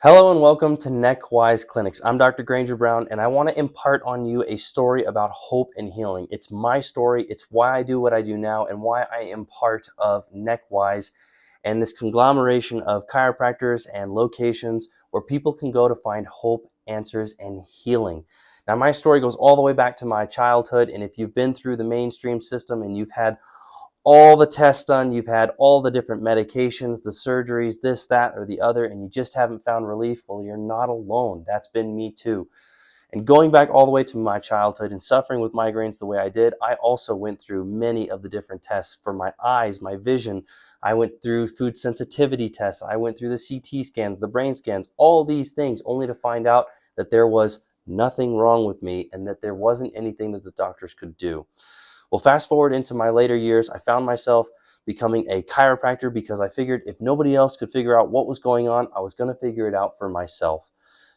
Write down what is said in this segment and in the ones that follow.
Hello and welcome to Neckwise Clinics. I'm Dr. Granger Brown, and I want to impart on you a story about hope and healing. It's my story. It's why I do what I do now and why I am part of Neckwise and this conglomeration of chiropractors and locations where people can go to find hope, answers, and healing. Now, my story goes all the way back to my childhood, and if you've been through the mainstream system and you've had all the tests done, you've had all the different medications, the surgeries, this, that, or the other, and you just haven't found relief, well, you're not alone. That's been me too. And going back all the way to my childhood and suffering with migraines the way I did, I also went through many of the different tests for my eyes, my vision. I went through food sensitivity tests. I went through the CT scans, the brain scans, all these things, only to find out that there was nothing wrong with me and that there wasn't anything that the doctors could do. Well, fast forward into my later years, I found myself becoming a chiropractor because I figured if nobody else could figure out what was going on, I was going to figure it out for myself.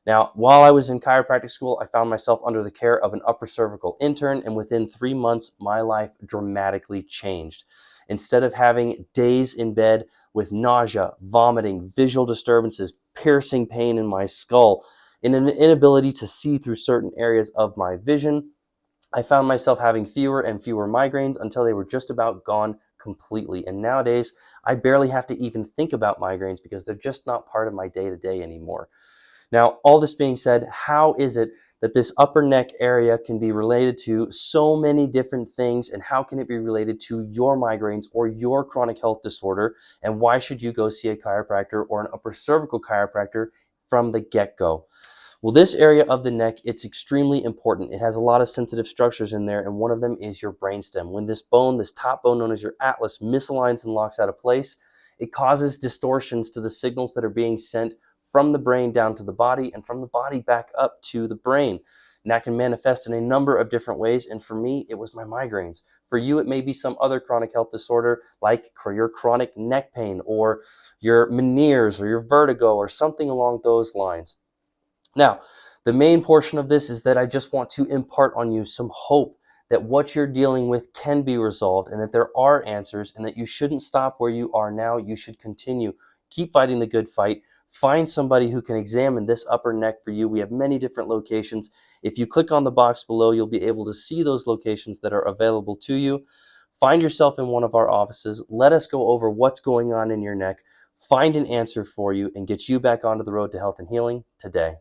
Now, while I was in chiropractic school, I found myself under the care of an upper cervical intern, and within 3 months, my life dramatically changed. Instead of having days in bed with nausea, vomiting, visual disturbances, piercing pain in my skull, and an inability to see through certain areas of my vision, I found myself having fewer and fewer migraines until they were just about gone completely. And nowadays, I barely have to even think about migraines because they're just not part of my day-to-day anymore. Now, all this being said, how is it that this upper neck area can be related to so many different things, and how can it be related to your migraines or your chronic health disorder? And why should you go see a chiropractor or an upper cervical chiropractor from the get-go? Well, this area of the neck, it's extremely important. It has a lot of sensitive structures in there, and one of them is your brainstem. When this bone, this top bone known as your atlas, misaligns and locks out of place, it causes distortions to the signals that are being sent from the brain down to the body and from the body back up to the brain. And that can manifest in a number of different ways, and for me, it was my migraines. For you, it may be some other chronic health disorder like your chronic neck pain or your Meniere's or your vertigo or something along those lines. Now, the main portion of this is that I just want to impart on you some hope that what you're dealing with can be resolved and that there are answers and that you shouldn't stop where you are now. You should continue. Keep fighting the good fight. Find somebody who can examine this upper neck for you. We have many different locations. If you click on the box below, you'll be able to see those locations that are available to you. Find yourself in one of our offices. Let us go over what's going on in your neck, find an answer for you, and get you back onto the road to health and healing today.